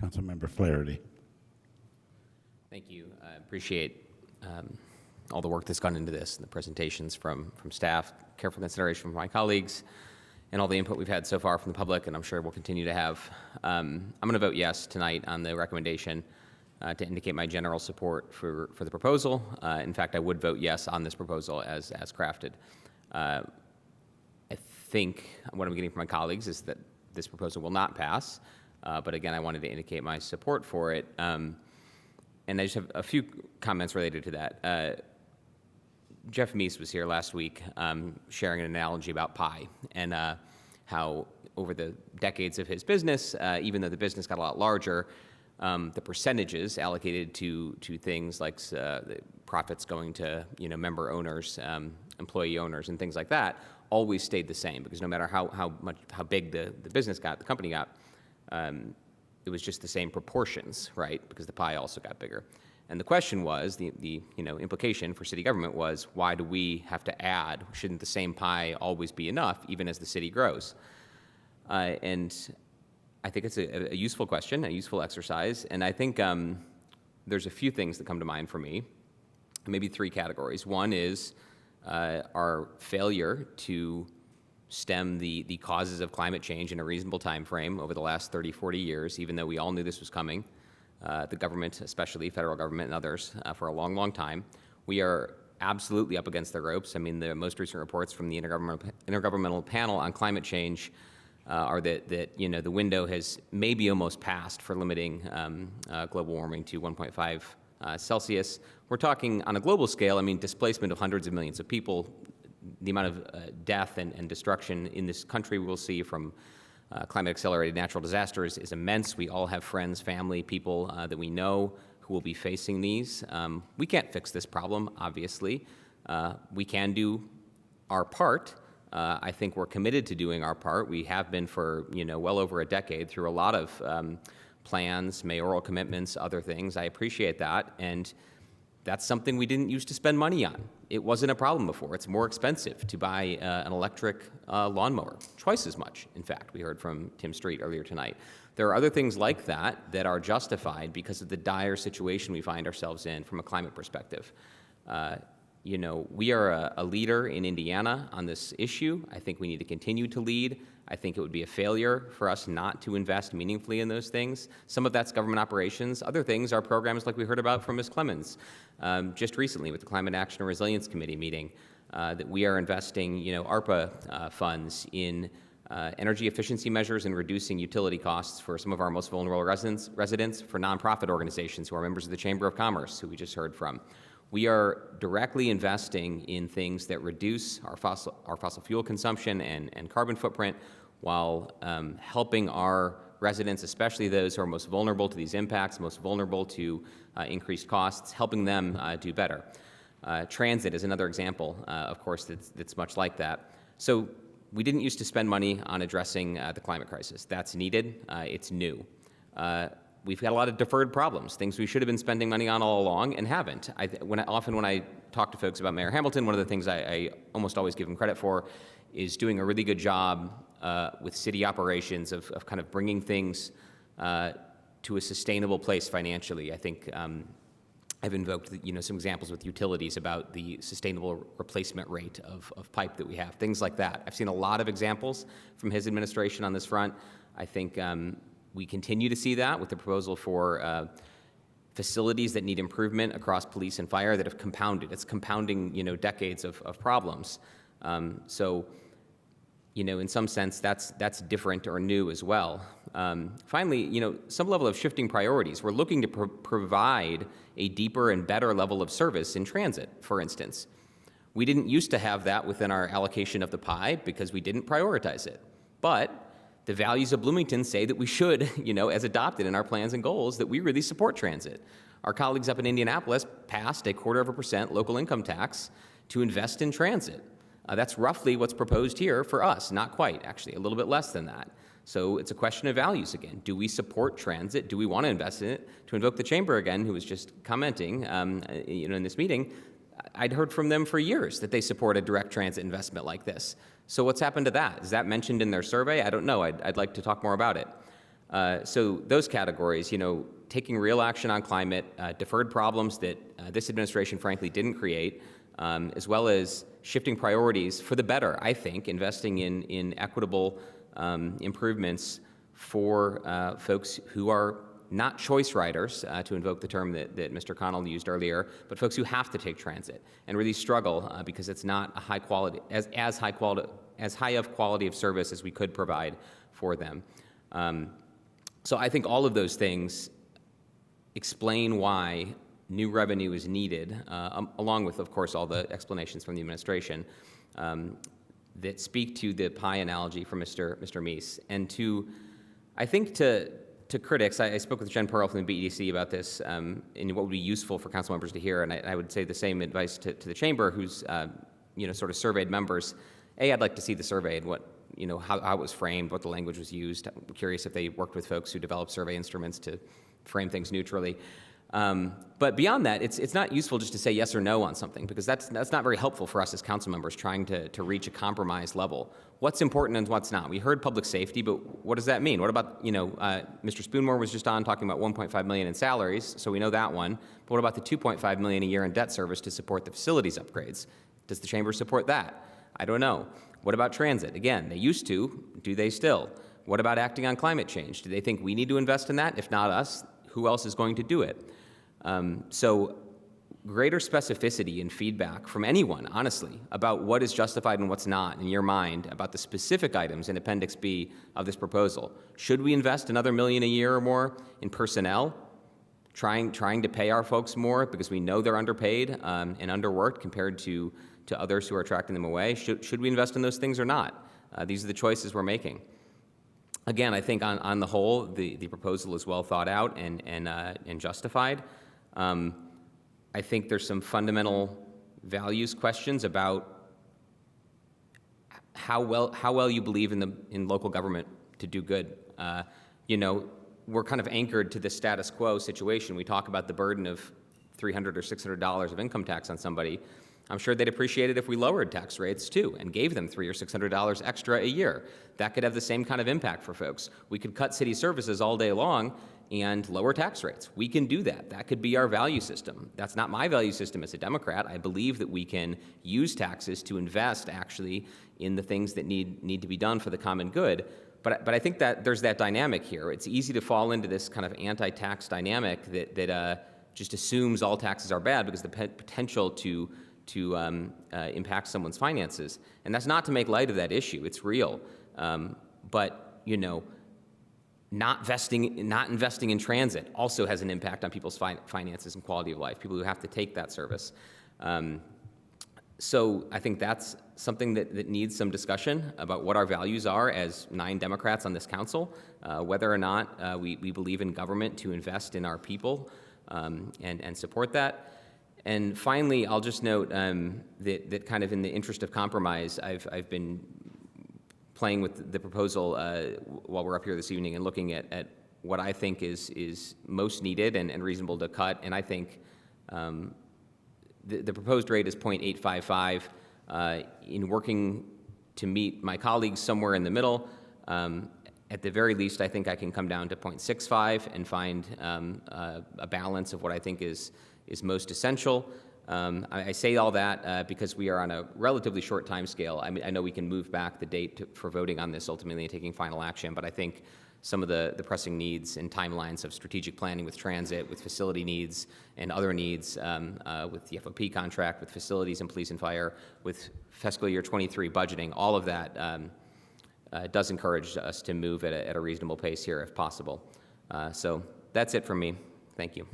Councilmember Flaherty. Thank you. I appreciate all the work that's gone into this and the presentations from staff, careful consideration from my colleagues, and all the input we've had so far from the public, and I'm sure we'll continue to have. I'm going to vote yes tonight on the recommendation to indicate my general support for the proposal. In fact, I would vote yes on this proposal as crafted. I think what I'm getting from my colleagues is that this proposal will not pass, but again, I wanted to indicate my support for it. And I just have a few comments related to that. Jeff Meese was here last week sharing an analogy about pie and how over the decades of his business, even though the business got a lot larger, the percentages allocated to things like profits going to member owners, employee owners, and things like that always stayed the same, because no matter how big the business got, the company got, it was just the same proportions, right? Because the pie also got bigger. And the question was, the implication for city government was, why do we have to add? Shouldn't the same pie always be enough, even as the city grows? And I think it's a useful question, a useful exercise. And I think there's a few things that come to mind for me, maybe three categories. One is our failure to stem the causes of climate change in a reasonable time frame over the last 30, 40 years, even though we all knew this was coming. The government, especially federal government and others, for a long, long time. We are absolutely up against the ropes. I mean, the most recent reports from the Intergovernmental Panel on Climate Change are that the window has maybe almost passed for limiting global warming to 1.5 Celsius. We're talking on a global scale, I mean, displacement of hundreds of millions of people, the amount of death and destruction in this country we'll see from climate-accelerated natural disasters is immense. We all have friends, family, people that we know who will be facing these. We can't fix this problem, obviously. We can do our part. I think we're committed to doing our part. We have been for well over a decade through a lot of plans, mayoral commitments, other things. I appreciate that, and that's something we didn't used to spend money on. It wasn't a problem before. It's more expensive to buy an electric lawnmower, twice as much, in fact. We heard from Tim Street earlier tonight. There are other things like that that are justified because of the dire situation we find ourselves in from a climate perspective. We are a leader in Indiana on this issue. I think we need to continue to lead. I think it would be a failure for us not to invest meaningfully in those things. Some of that's government operations. Other things are programs like we heard about from Ms. Clemens just recently with the Climate Action and Resilience Committee meeting, that we are investing ARPA funds in energy efficiency measures and reducing utility costs for some of our most vulnerable residents, for nonprofit organizations who are members of the Chamber of Commerce, who we just heard from. We are directly investing in things that reduce our fossil fuel consumption and carbon footprint while helping our residents, especially those who are most vulnerable to these impacts, most vulnerable to increased costs, helping them do better. Transit is another example, of course, that's much like that. So we didn't used to spend money on addressing the climate crisis. That's needed. It's new. We've got a lot of deferred problems, things we should have been spending money on all along and haven't. Often when I talk to folks about Mayor Hamilton, one of the things I almost always give him credit for is doing a really good job with city operations of kind of bringing things to a sustainable place financially. I think I've invoked some examples with utilities about the sustainable replacement rate of pipe that we have, things like that. I've seen a lot of examples from his administration on this front. I think we continue to see that with the proposal for facilities that need improvement across police and fire that have compounded. It's compounding, decades of problems. So, in some sense, that's different or new as well. Finally, some level of shifting priorities. We're looking to provide a deeper and better level of service in transit, for instance. We didn't used to have that within our allocation of the pie because we didn't prioritize it. But the values of Bloomington say that we should, as adopted in our plans and goals, that we really support transit. Our colleagues up in Indianapolis passed a 0.25% local income tax to invest in transit. That's roughly what's proposed here for us, not quite, actually, a little bit less than that. So it's a question of values again. Do we support transit? Do we want to invest in it? To invoke the chamber again, who was just commenting, in this meeting, I'd heard from them for years that they support a direct transit investment like this. So what's happened to that? Is that mentioned in their survey? I don't know. I'd like to talk more about it. So those categories, taking real action on climate, deferred problems that this administration frankly didn't create, as well as shifting priorities for the better, I think, investing in equitable improvements for folks who are not choice riders, to invoke the term that Mr. Connell used earlier, but folks who have to take transit and really struggle because it's not a high quality, as high of quality of service as we could provide for them. So I think all of those things explain why new revenue is needed, along with, of course, all the explanations from the administration that speak to the pie analogy from Mr. Meese. And I think to critics, I spoke with Jen Pearl from the BEDC about this and what would be useful for council members to hear, and I would say the same advice to the chamber, who's sort of surveyed members. I'd like to see the survey and what how it was framed, what the language was used. I'm curious if they worked with folks who developed survey instruments to frame things neutrally. But beyond that, it's not useful just to say yes or no on something, because that's not very helpful for us as council members trying to reach a compromise level. What's important and what's not? We heard public safety, but what does that mean? What about, Mr. Spoonmore was just on talking about $1.5 million in salaries, so we know that one. But what about the $2.5 million a year in debt service to support the facilities upgrades? Does the chamber support that? I don't know. What about transit? Again, they used to. Do they still? What about acting on climate change? Do they think we need to invest in that? If not us, who else is going to do it? So greater specificity and feedback from anyone, honestly, about what is justified and what's not in your mind about the specific items in Appendix B of this proposal. Should we invest another $1 million a year or more in personnel, trying to pay our folks more because we know they're underpaid and underworked compared to others who are attracting them away? Should we invest in those things or not? These are the choices we're making. Again, I think on the whole, the proposal is well thought out and justified. I think there's some fundamental values questions about how well you believe in local government to do good. We're kind of anchored to the status quo situation. We talk about the burden of $300 or $600 of income tax on somebody. I'm sure they'd appreciate it if we lowered tax rates too and gave them $300 or $600 extra a year. That could have the same kind of impact for folks. We could cut city services all day long and lower tax rates. We can do that. That could be our value system. That's not my value system as a Democrat. I believe that we can use taxes to invest actually in the things that need to be done for the common good. But I think that there's that dynamic here. It's easy to fall into this kind of anti-tax dynamic that just assumes all taxes are bad because the potential to impact someone's finances. And that's not to make light of that issue. It's real. But, not investing in transit also has an impact on people's finances and quality of life, people who have to take that service. So I think that's something that needs some discussion about what our values are as 9 Democrats on this council, whether or not we believe in government to invest in our people and support that. And finally, I'll just note that kind of in the interest of compromise, I've been playing with the proposal while we're up here this evening and looking at what I think is most needed and reasonable to cut. And I think the proposed rate is 0.855. In working to meet my colleagues somewhere in the middle, at the very least, I think I can come down to 0.65 and find a balance of what I think is most essential. I say all that because we are on a relatively short time scale. I mean, I know we can move back the date for voting on this ultimately and taking final action, but I think some of the pressing needs and timelines of strategic planning with transit, with facility needs and other needs, with the FOP contract, with facilities and police and fire, with fiscal year 23 budgeting, all of that does encourage us to move at a reasonable pace here if possible. So that's it from me. Thank you.